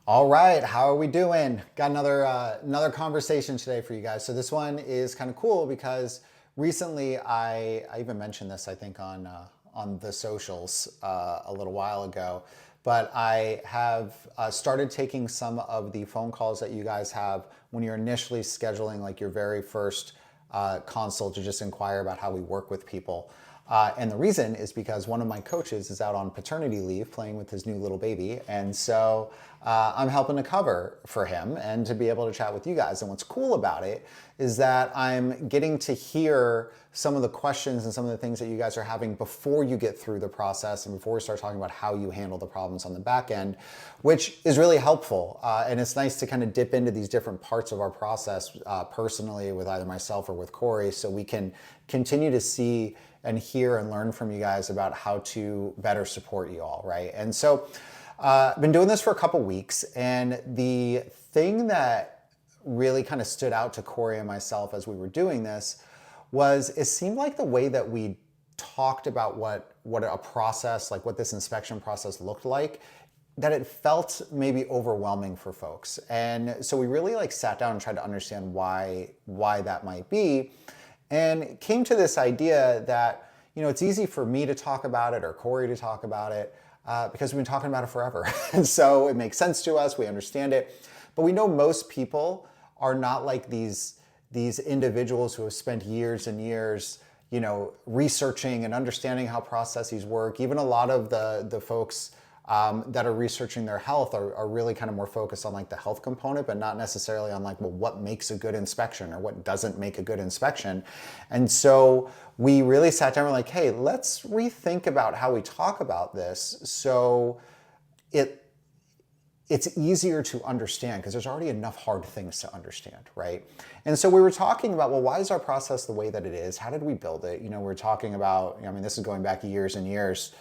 All right, how are we doing? Got another conversation today for you guys. So this one is kind of cool because recently I even mentioned this I think on the socials a little while ago, but I have started taking some of the phone calls that you guys have when you're initially scheduling like your very first consult to just inquire about how we work with people. And the reason is because one of my coaches is out on paternity leave playing with his new little baby. And so I'm helping to cover for him and to be able to chat with you guys. And what's cool about it is that I'm getting to hear some of the questions and some of the things that you guys are having before you get through the process and before we start talking about how you handle the problems on the back end, which is really helpful. And it's nice to kind of dip into these different parts of our process personally with either myself or with Corey so we can continue to see and hear and learn from you guys about how to better support you all, right? And so I've been doing this for a couple weeks, and the thing that really kind of stood out to Corey and myself as we were doing this was it seemed like the way that we talked about what a process, like what this inspection process looked like, that it felt maybe overwhelming for folks. And so we really like sat down and tried to understand why that might be. And came to this idea that, it's easy for me to talk about it or Corey to talk about it because we've been talking about it forever. And so it makes sense to us, we understand it. But we know most people are not like these individuals who have spent years and years, researching and understanding how processes work. Even a lot of the folks that are researching their health are really kind of more focused on like the health component, but not necessarily on like, well, what makes a good inspection or what doesn't make a good inspection. And so we really sat down and we're like, hey, let's rethink about how we talk about this so it's easier to understand because there's already enough hard things to understand, right? And so we were talking about, well, why is our process the way that it is? How did we build it? We're talking about, this is going back years and years.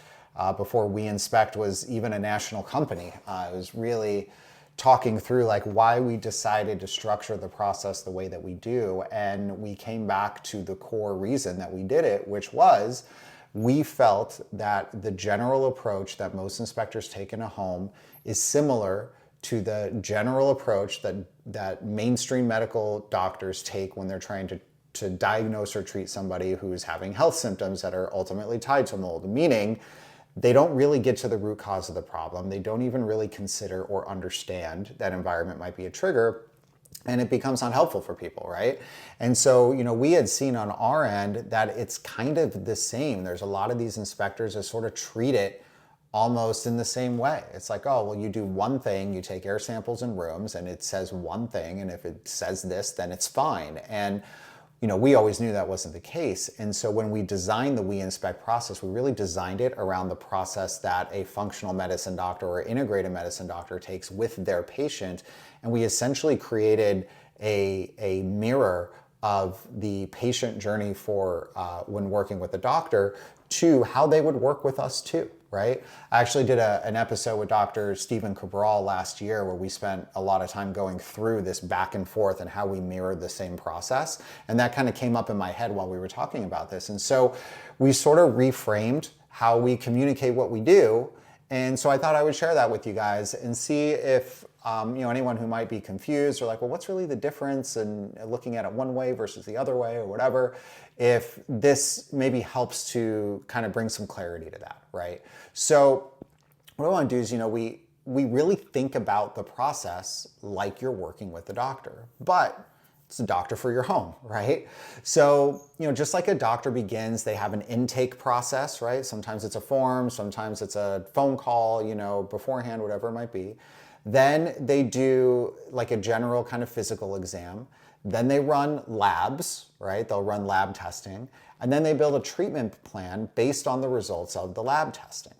Before We Inspect was even a national company. It was really talking through like why we decided to structure the process the way that we do. And we came back to the core reason that we did it, which was we felt that the general approach that most inspectors take in a home is similar to the general approach that mainstream medical doctors take when they're trying to diagnose or treat somebody who's having health symptoms that are ultimately tied to mold, meaning they don't really get to the root cause of the problem. They don't even really consider or understand that environment might be a trigger, and it becomes unhelpful for people, right? And so, we had seen on our end that it's kind of the same. There's a lot of these inspectors that sort of treat it almost in the same way. It's like, oh, well, you do one thing, you take air samples in rooms and it says one thing, and if it says this, then it's fine. And we always knew that wasn't the case. And so when we designed the We Inspect process, we really designed it around the process that a functional medicine doctor or integrated medicine doctor takes with their patient. And we essentially created a mirror of the patient journey for when working with the doctor to how they would work with us too, right? I actually did an episode with Dr. Stephen Cabral last year where we spent a lot of time going through this back and forth and how we mirrored the same process. And that kind of came up in my head while we were talking about this. And so we sort of reframed how we communicate what we do. And so I thought I would share that with you guys and see if anyone who might be confused or like, well, what's really the difference in looking at it one way versus the other way or whatever, if this maybe helps to kind of bring some clarity to that, right? So what I want to do is, we really think about the process like you're working with the doctor, but it's a doctor for your home, right? So, just like a doctor begins, they have an intake process, right? Sometimes it's a form, sometimes it's a phone call, beforehand, whatever it might be. Then they do like a general kind of physical exam. Then they run labs, right? They'll run lab testing. And then they build a treatment plan based on the results of the lab testing,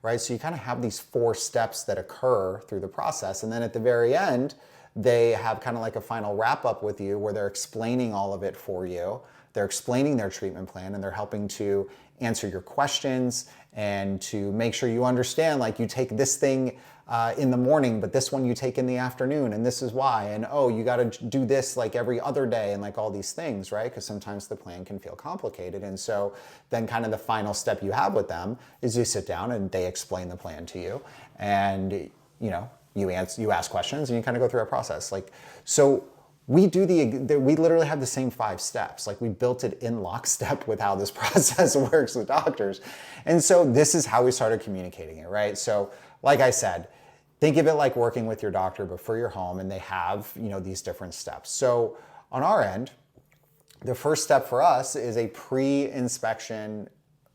right? So you kind of have these 4 steps that occur through the process. And then at the very end, they have kind of like a final wrap up with you where they're explaining all of it for you. They're explaining their treatment plan and they're helping to answer your questions and to make sure you understand, like you take this thing in the morning, but this one you take in the afternoon, and this is why, and oh, you got to do this like every other day, and like all these things, right? Because sometimes the plan can feel complicated. And so then kind of the final step you have with them is you sit down and they explain the plan to you, and you ask questions and you kind of go through a process. Like, so we we literally have the same 5 steps. Like, we built it in lockstep with how this process works with doctors. And so this is how we started communicating it, right? So like I said, think of it like working with your doctor, but for your home, and they have, these different steps. So on our end, the first step for us is a pre-inspection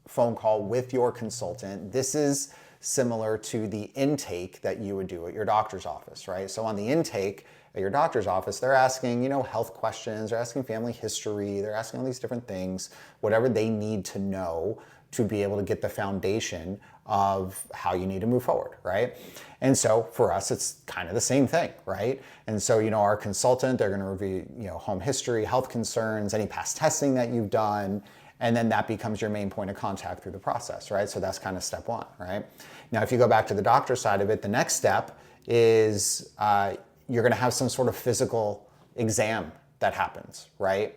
phone call with your consultant. This is similar to the intake that you would do at your doctor's office, right? So on the intake at your doctor's office, they're asking, health questions, they're asking family history, they're asking all these different things, whatever they need to know to be able to get the foundation of how you need to move forward, right? And so for us, it's kind of the same thing, right? And so, our consultant, they're going to review, home history, health concerns, any past testing that you've done, and then that becomes your main point of contact through the process, right? So that's kind of step 1, right? Now, if you go back to the doctor side of it, the next step is you're going to have some sort of physical exam that happens, right?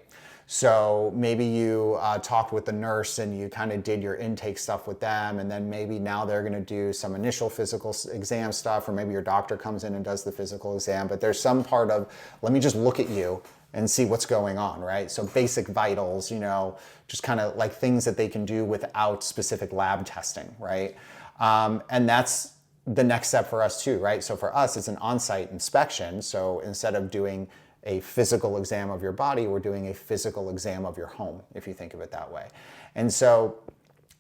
So maybe you talked with the nurse and you kind of did your intake stuff with them, and then maybe now they're going to do some initial physical exam stuff, or maybe your doctor comes in and does the physical exam, but there's some part of, let me just look at you and see what's going on, right? So basic vitals, just kind of like things that they can do without specific lab testing, right? And that's the next step for us too, right? So for us, it's an on-site inspection. So instead of doing a physical exam of your body, we're doing a physical exam of your home, if you think of it that way. And so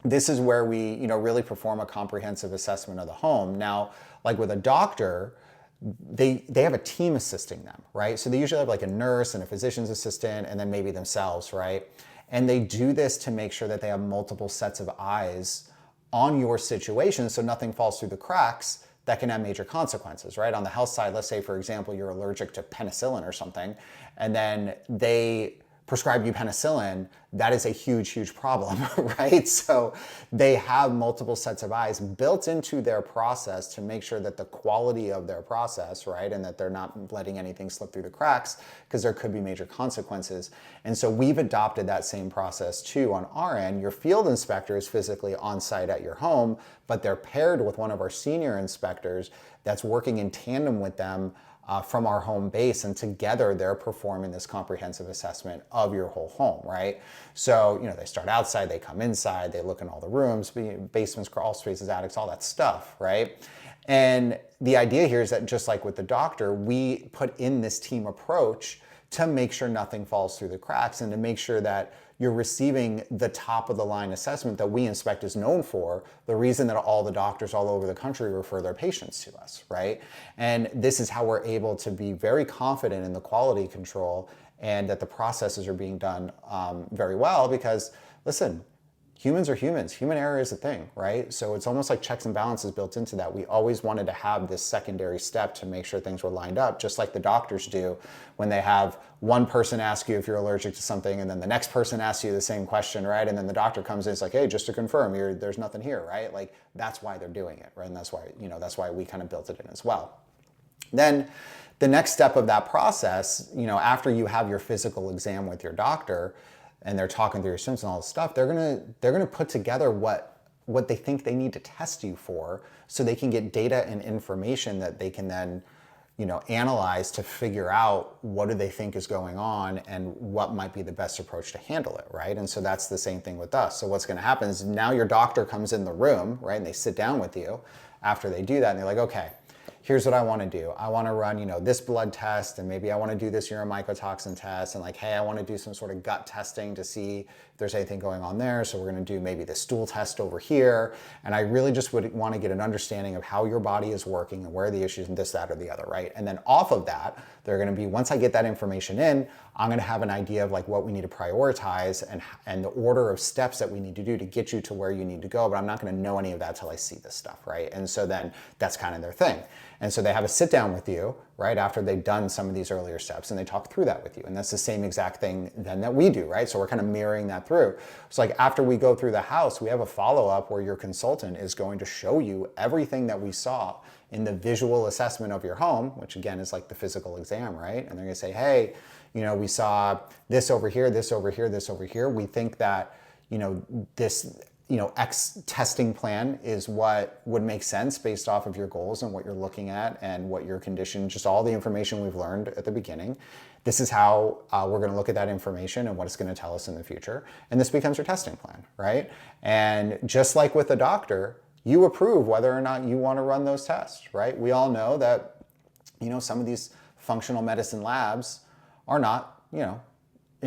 this is where we, really perform a comprehensive assessment of the home. Now, like with a doctor, they have a team assisting them, right? So they usually have like a nurse and a physician's assistant and then maybe themselves, right? And they do this to make sure that they have multiple sets of eyes on your situation so nothing falls through the cracks that can have major consequences, right? On the health side, let's say, for example, you're allergic to penicillin or something, and then they prescribe you penicillin, that is a huge, huge problem, right? So they have multiple sets of eyes built into their process to make sure that the quality of their process, right, and that they're not letting anything slip through the cracks, because there could be major consequences. And so we've adopted that same process too on our end. Your field inspector is physically on site at your home, but they're paired with one of our senior inspectors that's working in tandem with them from our home base, and together they're performing this comprehensive assessment of your whole home, right? So, they start outside, they come inside, they look in all the rooms, basements, crawl spaces, attics, all that stuff, right? And the idea here is that just like with the doctor, we put in this team approach to make sure nothing falls through the cracks and to make sure that you're receiving the top of the line assessment that We Inspect is known for, the reason that all the doctors all over the country refer their patients to us, right? And this is how we're able to be very confident in the quality control and that the processes are being done very well, because listen, humans are humans. Human error is a thing, right? So it's almost like checks and balances built into that. We always wanted to have this secondary step to make sure things were lined up, just like the doctors do when they have one person ask you if you're allergic to something, and then the next person asks you the same question, right? And then the doctor comes in, it's like, hey, just to confirm, there's nothing here, right? Like, that's why they're doing it, right? And that's why we kind of built it in as well. Then the next step of that process, after you have your physical exam with your doctor, and they're talking through your symptoms and all this stuff, they're gonna put together what they think they need to test you for, so they can get data and information that they can then, analyze to figure out what do they think is going on and what might be the best approach to handle it, right? And so that's the same thing with us. So what's gonna happen is now your doctor comes in the room, right, and they sit down with you after they do that, and they're like, okay, here's what I want to do. I want to run, this blood test, and maybe I want to do this urine mycotoxin test, and like, hey, I want to do some sort of gut testing to see if there's anything going on there. So we're going to do maybe the stool test over here. And I really just would want to get an understanding of how your body is working and where are the issues and this, that, or the other, right? And then off of that, they're going to be, once I get that information in, I'm going to have an idea of like what we need to prioritize and the order of steps that we need to do to get you to where you need to go. But I'm not going to know any of that till I see this stuff, right? And so then that's kind of their thing. And so they have a sit down with you, right, after they've done some of these earlier steps, and they talk through that with you. And that's the same exact thing then that we do, right? So we're kind of mirroring that through. So like after we go through the house, we have a follow-up where your consultant is going to show you everything that we saw in the visual assessment of your home, which again is like the physical exam, right? And they're gonna say, hey, we saw this over here, this over here, this over here. We think that, this X testing plan is what would make sense based off of your goals and what you're looking at and what your condition, just all the information we've learned at the beginning. This is how we're going to look at that information and what it's going to tell us in the future. And this becomes your testing plan, right? And just like with a doctor, you approve whether or not you want to run those tests, right? We all know that, some of these functional medicine labs are not,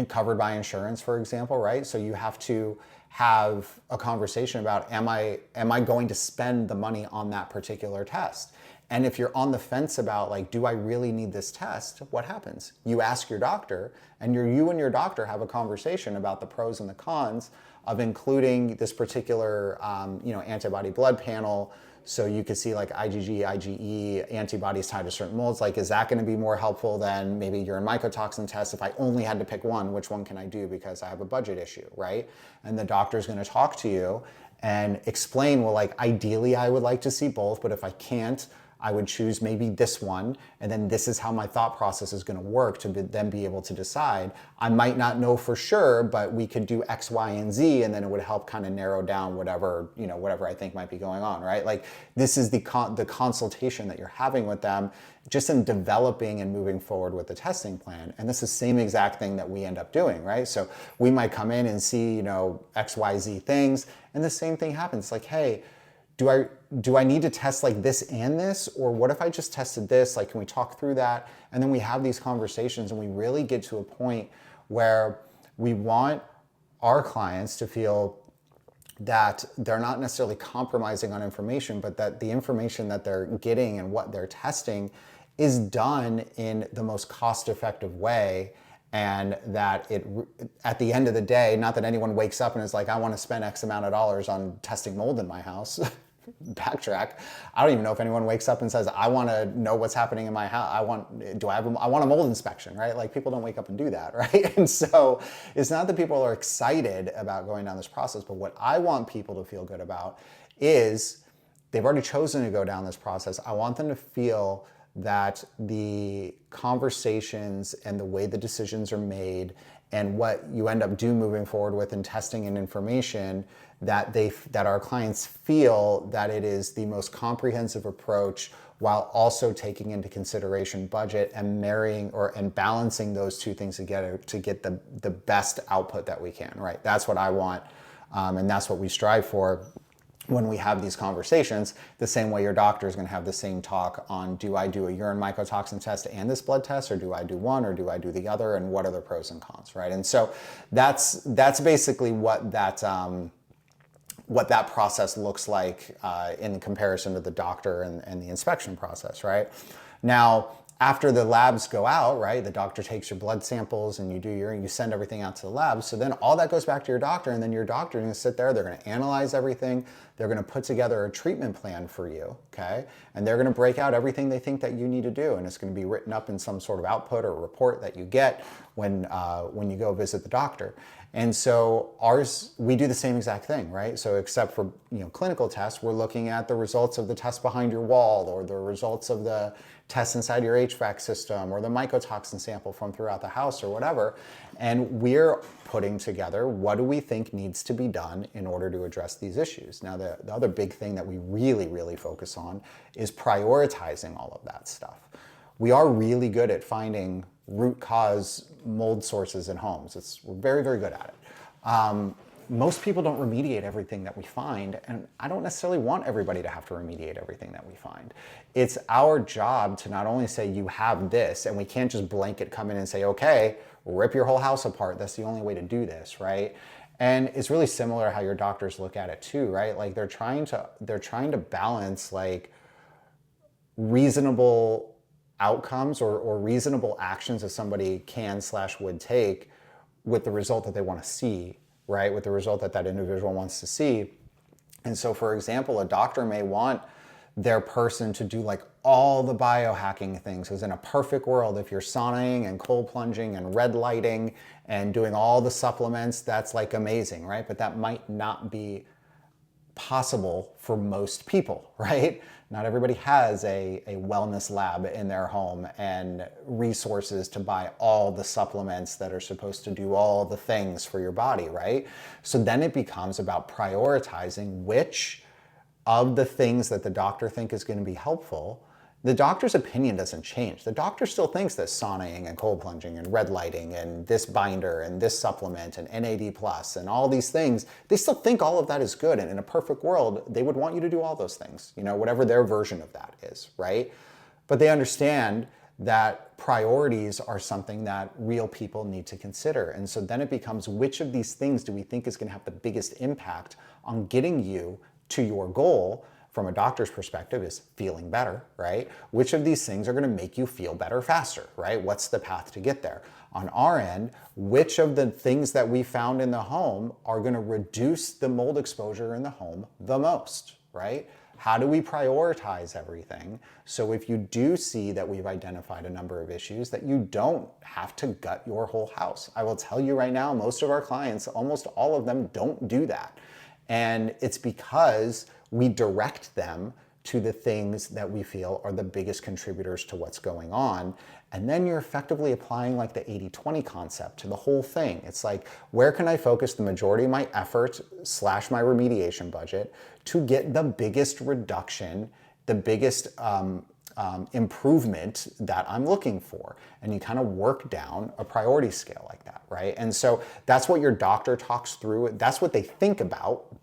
covered by insurance, for example, right? So you have to have a conversation about, am I going to spend the money on that particular test? And if you're on the fence about like, do I really need this test? What happens? You ask your doctor, and you and your doctor have a conversation about the pros and the cons of including this particular, antibody blood panel. So you could see like IgG, IgE antibodies tied to certain molds. Like, is that going to be more helpful than maybe urine mycotoxin test? If I only had to pick one, which one can I do because I have a budget issue, right? And the doctor's going to talk to you and explain, well, like ideally I would like to see both, but if I can't, I would choose maybe this one, and then this is how my thought process is going to work to then be able to decide. I might not know for sure, but we could do X, Y, and Z, and then it would help kind of narrow down whatever I think might be going on, right? Like this is the consultation that you're having with them, just in developing and moving forward with the testing plan. And this is the same exact thing that we end up doing, right? So we might come in and see, X, Y, Z things, and the same thing happens. Like, hey, do I need to test like this and this? Or what if I just tested this? Like, can we talk through that? And then we have these conversations and we really get to a point where we want our clients to feel that they're not necessarily compromising on information, but that the information that they're getting and what they're testing is done in the most cost-effective way. And that at the end of the day, not that anyone wakes up and is like, I want to spend X amount of dollars on testing mold in my house. Backtrack. I don't even know if anyone wakes up and says, I want to know what's happening in my house. I want a mold inspection, right? Like people don't wake up and do that, right? And so it's not that people are excited about going down this process, but what I want people to feel good about is they've already chosen to go down this process. I want them to feel that the conversations and the way the decisions are made and what you end up moving forward with in testing and information, that our clients feel that it is the most comprehensive approach while also taking into consideration budget and and balancing those two things together to get the best output that we can, right? That's what I want, and that's what we strive for when we have these conversations. The same way your doctor is going to have the same talk on, do I do a urine mycotoxin test and this blood test, or do I do one, or do I do the other, and what are the pros and cons, right? And so that's basically what that process looks like in comparison to the doctor and the inspection process, right? Now, after the labs go out, right, the doctor takes your blood samples and you do you send everything out to the lab. So then all that goes back to your doctor, and then your doctor is going to sit there, they're going to analyze everything, they're going to put together a treatment plan for you, okay? And they're going to break out everything they think that you need to do, and it's going to be written up in some sort of output or report that you get when you go visit the doctor. And so we do the same exact thing, right? So except for clinical tests, we're looking at the results of the test behind your wall, or the results of the tests inside your HVAC system, or the mycotoxin sample from throughout the house, or whatever. And we're putting together, what do we think needs to be done in order to address these issues? Now, the other big thing that we really, really focus on is prioritizing all of that stuff. We are really good at finding root cause mold sources in homes. We're very, very good at it. Most people don't remediate everything that we find, and I don't necessarily want everybody to have to remediate everything that we find. It's our job to not only say you have this, and we can't just blanket come in and say, okay, rip your whole house apart. That's the only way to do this, right? And it's really similar how your doctors look at it too, right? Like they're trying to balance like reasonable outcomes or reasonable actions that somebody can/would take with the result that they want to see, right? With the result that individual wants to see. And so, for example, a doctor may want their person to do like all the biohacking things, because in a perfect world, if you're sauning and cold plunging and red lighting and doing all the supplements, that's like amazing, right? But that might not be possible for most people, right? Not everybody has a wellness lab in their home and resources to buy all the supplements that are supposed to do all the things for your body, right? So then it becomes about prioritizing which of the things that the doctor think is going to be helpful. The doctor's opinion doesn't change. The doctor still thinks that saunaing and cold plunging and red lighting and this binder and this supplement and NAD plus and all these things, they still think all of that is good. And in a perfect world, they would want you to do all those things, you know, whatever their version of that is, right? But they understand that priorities are something that real people need to consider. And so then it becomes, which of these things do we think is going to have the biggest impact on getting you to your goal? From a doctor's perspective is feeling better, right? Which of these things are going to make you feel better faster, right? What's the path to get there? On our end, which of the things that we found in the home are going to reduce the mold exposure in the home the most, right? How do we prioritize everything? So if you do see that we've identified a number of issues, that you don't have to gut your whole house. I will tell you right now, most of our clients, almost all of them don't do that. And it's because we direct them to the things that we feel are the biggest contributors to what's going on. And then you're effectively applying like the 80-20 concept to the whole thing. It's like, where can I focus the majority of my effort / my remediation budget to get the biggest reduction, the biggest improvement that I'm looking for? And you kind of work down a priority scale like that, right? And so that's what your doctor talks through. That's what they think about,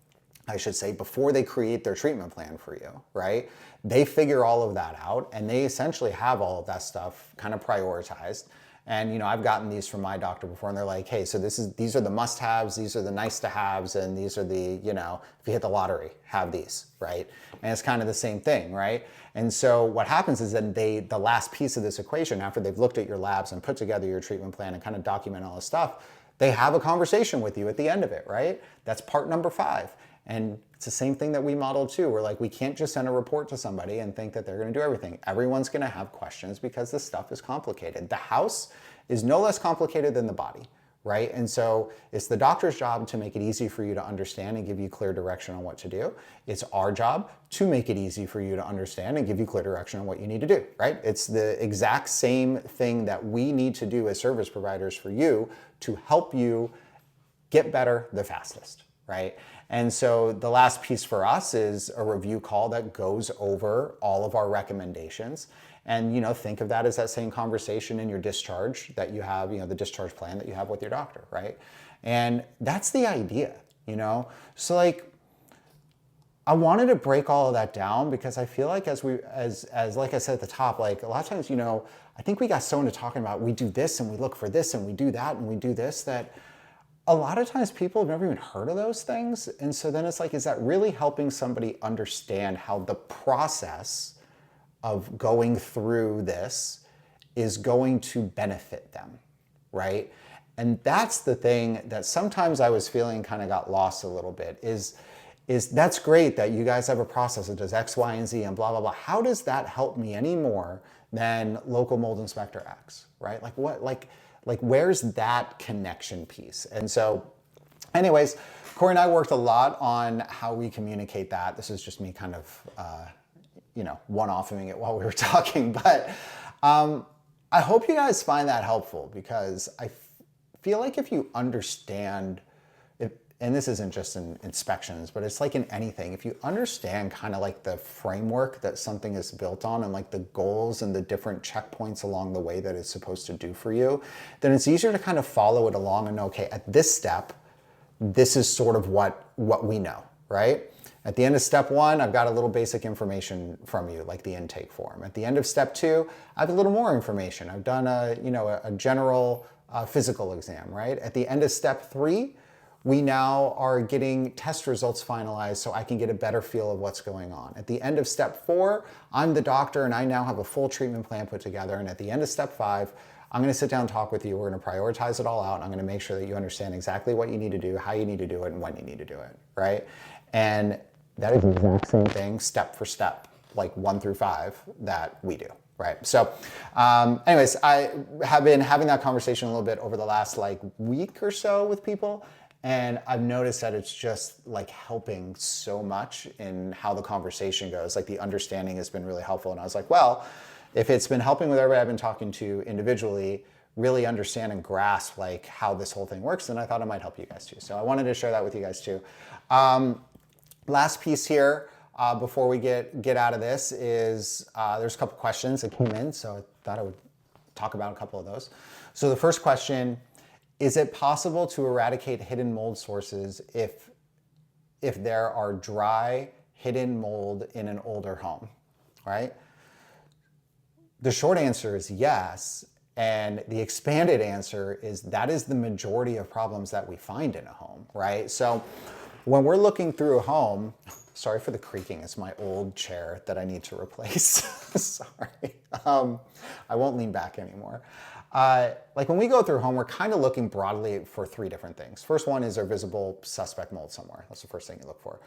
I should say, before they create their treatment plan for you, right? They figure all of that out and they essentially have all of that stuff kind of prioritized. And, you know, I've gotten these from my doctor before and they're like, hey, so these are the must-haves, these are the nice-to-haves, and these are the, you know, if you hit the lottery, have these, right? And it's kind of the same thing, right? And so what happens is then the last piece of this equation, after they've looked at your labs and put together your treatment plan and kind of document all this stuff, they have a conversation with you at the end of it, right? That's part number 5. And it's the same thing that we model too. We're like, we can't just send a report to somebody and think that they're going to do everything. Everyone's going to have questions because this stuff is complicated. The house is no less complicated than the body, right? And so it's the doctor's job to make it easy for you to understand and give you clear direction on what to do. It's our job to make it easy for you to understand and give you clear direction on what you need to do, right? It's the exact same thing that we need to do as service providers for you to help you get better the fastest, right? And so the last piece for us is a review call that goes over all of our recommendations. And, you know, think of that as that same conversation in your discharge that you have, you know, the discharge plan that you have with your doctor, right? And that's the idea, you know? So like, I wanted to break all of that down because I feel like as like I said at the top, like a lot of times, you know, I think we got so into talking about we do this and we look for this and we do that and we do this, that a lot of times people have never even heard of those things. And so then it's like, is that really helping somebody understand how the process of going through this is going to benefit them, right? And that's the thing that sometimes I was feeling kind of got lost a little bit is that's great that you guys have a process that does X, Y, and Z and blah, blah, blah. How does that help me any more than local mold inspector X, right? Like what, like where's that connection piece? And so anyways, Corey and I worked a lot on how we communicate that. This is just me kind of, you know, one-offing it while we were talking, but I hope you guys find that helpful because I feel like if you understand, and this isn't just in inspections, but it's like in anything, if you understand kind of like the framework that something is built on and like the goals and the different checkpoints along the way that it's supposed to do for you, then it's easier to kind of follow it along and know, okay, at this step, this is sort of what we know, right? At the end of step 1, I've got a little basic information from you, like the intake form. At the end of step 2, I have a little more information. I've done a general physical exam, right? At the end of step 3, we now are getting test results finalized so I can get a better feel of what's going on. At the end of step 4, I'm the doctor and I now have a full treatment plan put together. And at the end of step 5, I'm gonna sit down and talk with you. We're gonna prioritize it all out. I'm gonna make sure that you understand exactly what you need to do, how you need to do it, and when you need to do it, right? And that is the exact same thing, step for step, like 1 through 5 that we do. Right. So anyways, I have been having that conversation a little bit over the last like week or so with people. And I've noticed that it's just like helping so much in how the conversation goes. Like the understanding has been really helpful. And I was like, well, if it's been helping with everybody I've been talking to individually really understand and grasp like how this whole thing works, then I thought it might help you guys too. So I wanted to share that with you guys too. Last piece here before we get out of this is there's a couple questions that came in, so I thought I would talk about a couple of those. So the first question, is it possible to eradicate hidden mold sources if there are dry, hidden mold in an older home, right? The short answer is yes, and the expanded answer is that is the majority of problems that we find in a home, right? So when we're looking through a home, sorry for the creaking, it's my old chair that I need to replace. Sorry. I won't lean back anymore. Like when we go through a home, we're kind of looking broadly for three different things. First one is there visible suspect mold somewhere? That's the first thing you look for.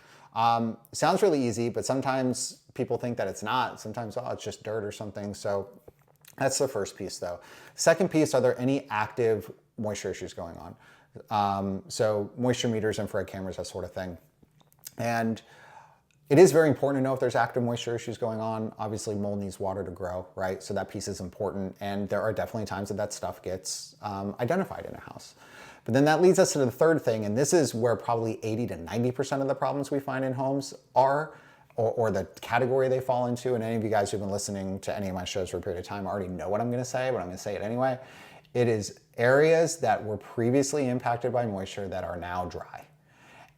Sounds really easy, but sometimes people think that it's not. Sometimes, oh, it's just dirt or something. So that's the first piece though. Second piece, are there any active moisture issues going on? So moisture meters, infrared cameras, that sort of thing. And it is very important to know if there's active moisture issues going on. Obviously, mold needs water to grow, right? So that piece is important. And there are definitely times that that stuff gets identified in a house. But then that leads us to the third thing, and this is where probably 80 to 90% of the problems we find in homes are, or the category they fall into. And any of you guys who've been listening to any of my shows for a period of time already know what I'm gonna say, but I'm gonna say it anyway. It is areas that were previously impacted by moisture that are now dry.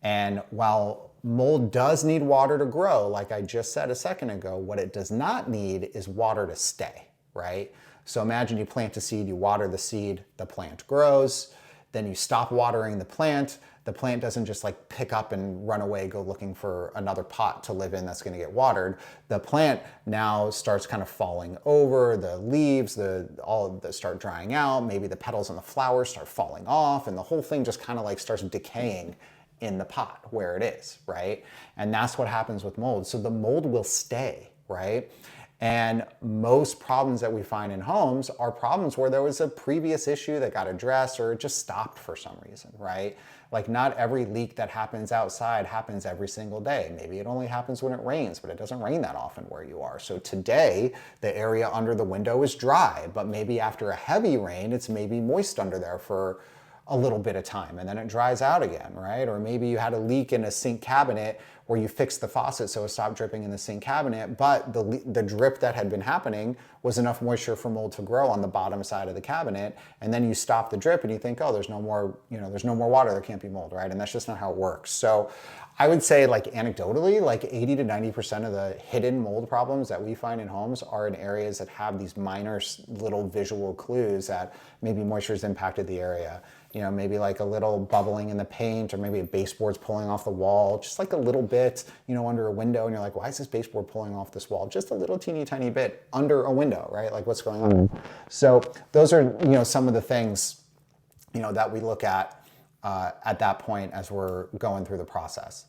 And while mold does need water to grow, like I just said a second ago, what it does not need is water to stay, right? So imagine you plant a seed, you water the seed, the plant grows, then you stop watering the plant doesn't just like pick up and run away, go looking for another pot to live in that's gonna get watered. The plant now starts kind of falling over, the leaves, all of the start drying out, maybe the petals and the flowers start falling off, and the whole thing just kind of like starts decaying in the pot where it is, right? And that's what happens with mold. So the mold will stay, right? And most problems that we find in homes are problems where there was a previous issue that got addressed or it just stopped for some reason, right? Like not every leak that happens outside happens every single day. Maybe it only happens when it rains, but it doesn't rain that often where you are. So today, the area under the window is dry, but maybe after a heavy rain, it's maybe moist under there for a little bit of time and then it dries out again, right? Or maybe you had a leak in a sink cabinet where you fixed the faucet so it stopped dripping in the sink cabinet, but the drip that had been happening was enough moisture for mold to grow on the bottom side of the cabinet, and then you stop the drip and you think, oh, there's no more, there's no more water, there can't be mold, right? And that's just not how it works. So I would say like anecdotally, like 80 to 90% of the hidden mold problems that we find in homes are in areas that have these minor little visual clues that maybe moisture has impacted the area. Maybe like a little bubbling in the paint, or maybe a baseboard's pulling off the wall, just like a little bit, under a window, and you're like, why is this baseboard pulling off this wall? Just a little teeny tiny bit under a window, right? Like what's going on? So those are, some of the things, that we look at that point as we're going through the process.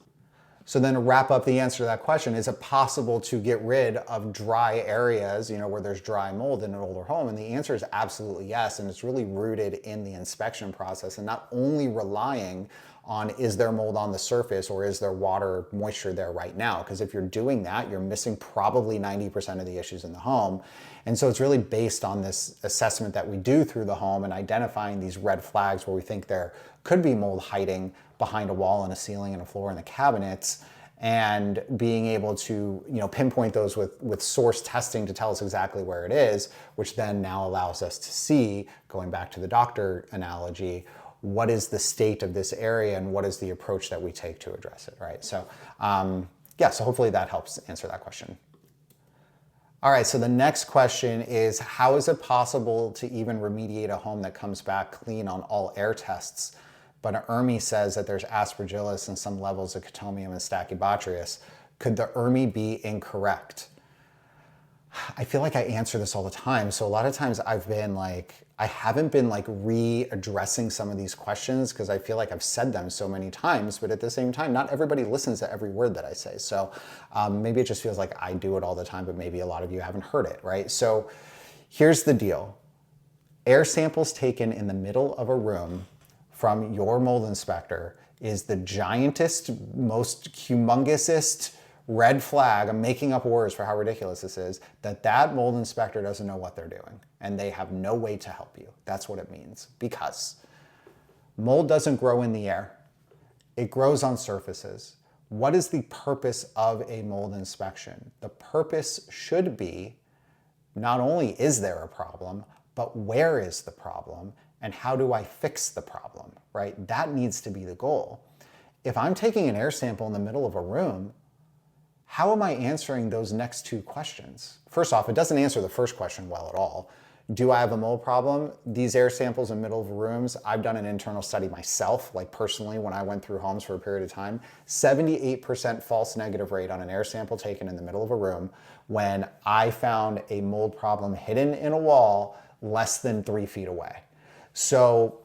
So then to wrap up the answer to that question, is it possible to get rid of dry areas, where there's dry mold in an older home? And the answer is absolutely yes. And it's really rooted in the inspection process and not only relying on is there mold on the surface or is there water moisture there right now? Because if you're doing that, you're missing probably 90% of the issues in the home. And so it's really based on this assessment that we do through the home and identifying these red flags where we think there could be mold hiding behind a wall and a ceiling and a floor and the cabinets, and being able to pinpoint those with source testing to tell us exactly where it is, which then now allows us to see, going back to the doctor analogy, what is the state of this area and what is the approach that we take to address it, right? So so hopefully that helps answer that question. All right, so the next question is, how is it possible to even remediate a home that comes back clean on all air tests? But an ERMI says that there's aspergillus and some levels of Cotomium and Stachybotrys. Could the ERMI be incorrect? I feel like I answer this all the time. So a lot of times I haven't been readdressing some of these questions because I feel like I've said them so many times, but at the same time, not everybody listens to every word that I say. So maybe it just feels like I do it all the time, but maybe a lot of you haven't heard it, right? So here's the deal. Air samples taken in the middle of a room from your mold inspector is the giantest, most humongousest red flag. I'm making up words for how ridiculous this is, that mold inspector doesn't know what they're doing and they have no way to help you. That's what it means. Because mold doesn't grow in the air. It grows on surfaces. What is the purpose of a mold inspection? The purpose should be, not only is there a problem, but where is the problem and how do I fix the problem, right? That needs to be the goal. If I'm taking an air sample in the middle of a room, how am I answering those next two questions? First off, it doesn't answer the first question well at all. Do I have a mold problem? These air samples in middle of rooms, I've done an internal study myself, like personally when I went through homes for a period of time, 78% false negative rate on an air sample taken in the middle of a room when I found a mold problem hidden in a wall less than 3 feet away. So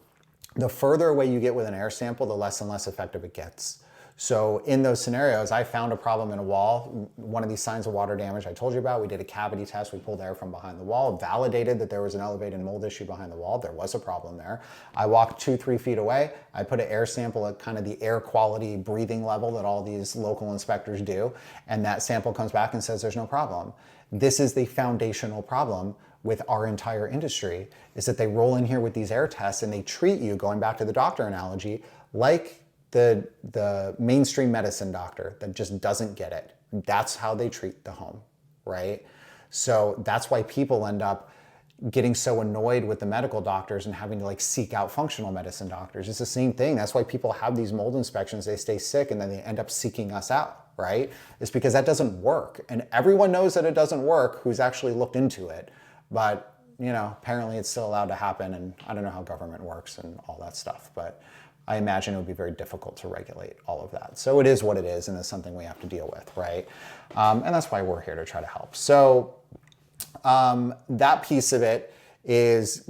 the further away you get with an air sample, the less and less effective it gets. So in those scenarios, I found a problem in a wall, one of these signs of water damage I told you about. We did a cavity test, we pulled air from behind the wall, validated that there was an elevated mold issue behind the wall. There was a problem there. I walked 2-3 feet away. I put an air sample at kind of the air quality breathing level that all these local inspectors do. And that sample comes back and says there's no problem. This is the foundational problem with our entire industry, is that they roll in here with these air tests and they treat you, going back to the doctor analogy, like the mainstream medicine doctor that just doesn't get it. That's how they treat the home, right? So that's why people end up getting so annoyed with the medical doctors and having to like seek out functional medicine doctors. It's the same thing. That's why people have these mold inspections, they stay sick and then they end up seeking us out, right? It's because that doesn't work. And everyone knows that it doesn't work who's actually looked into it. But, you know, apparently it's still allowed to happen, and I don't know how government works and all that stuff, but I imagine it would be very difficult to regulate all of that. So it is what it is, and it's something we have to deal with, right? And that's why we're here to try to help. So that piece of it is,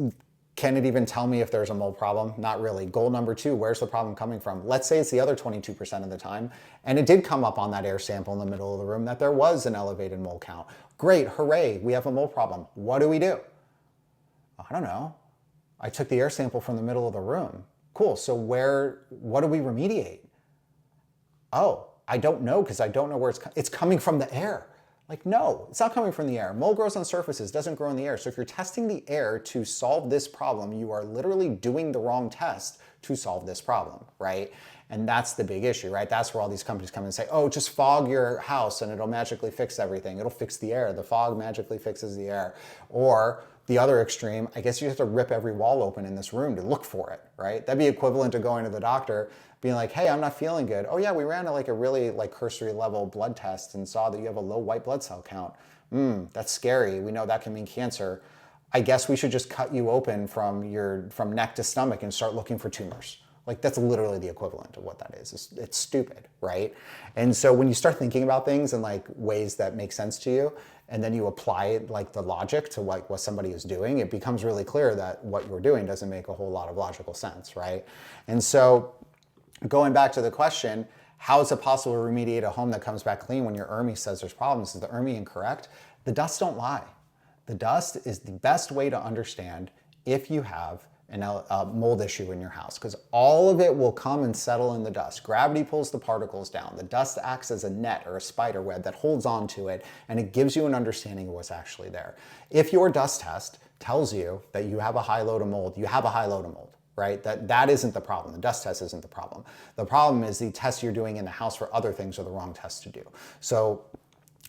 can it even tell me if there's a mold problem? Not really. Goal number 2, where's the problem coming from? Let's say it's the other 22% of the time, and it did come up on that air sample in the middle of the room that there was an elevated mold count. Great, hooray, we have a mold problem. What do we do? I don't know. I took the air sample from the middle of the room. Cool, so what do we remediate? Oh, I don't know because I don't know where it's coming from the air. Like, no, it's not coming from the air. Mold grows on surfaces, doesn't grow in the air. So if you're testing the air to solve this problem, you are literally doing the wrong test to solve this problem, right? And that's the big issue, right? That's where all these companies come and say, oh, just fog your house and it'll magically fix everything. It'll fix the air. The fog magically fixes the air. Or the other extreme, I guess you have to rip every wall open in this room to look for it, right? That'd be equivalent to going to the doctor, being like, hey, I'm not feeling good. Oh yeah, we ran a really cursory level blood test and saw that you have a low white blood cell count. That's scary. We know that can mean cancer. I guess we should just cut you open from neck to stomach and start looking for tumors. Like, that's literally the equivalent of what that is. It's stupid, right? And so when you start thinking about things in like ways that make sense to you, and then you apply like the logic to what somebody is doing, it becomes really clear that what you're doing doesn't make a whole lot of logical sense, right? And so going back to the question, how is it possible to remediate a home that comes back clean when your ERMI says there's problems? Is the ERMI incorrect? The dust don't lie. The dust is the best way to understand if you have a mold issue in your house, because all of it will come and settle in the dust. Gravity pulls the particles down. The dust acts as a net or a spider web that holds on to it, and it gives you an understanding of what's actually there. If your dust test tells you that you have a high load of mold, you have a high load of mold, right? That isn't the problem. The dust test isn't the problem. The problem is the tests you're doing in the house for other things are the wrong tests to do. So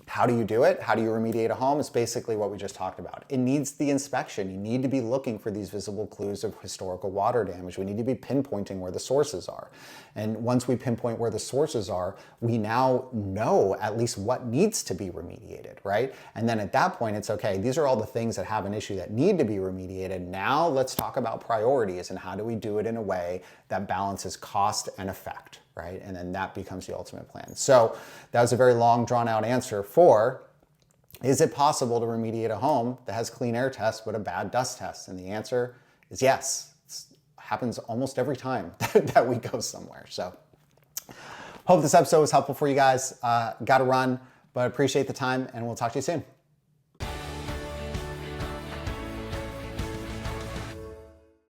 how do you do it? How do you remediate a home? It's basically what we just talked about. It needs the inspection. You need to be looking for these visible clues of historical water damage. We need to be pinpointing where the sources are. And once we pinpoint where the sources are, we now know at least what needs to be remediated, right? And then at that point, it's okay, these are all the things that have an issue that need to be remediated. Now let's talk about priorities and how do we do it in a way that balances cost and effect, right? And then that becomes the ultimate plan. So that was a very long, drawn out answer for, is it possible to remediate a home that has clean air tests but a bad dust test? And the answer is yes. It happens almost every time that we go somewhere. So hope this episode was helpful for you guys. Got to run, but appreciate the time, and we'll talk to you soon.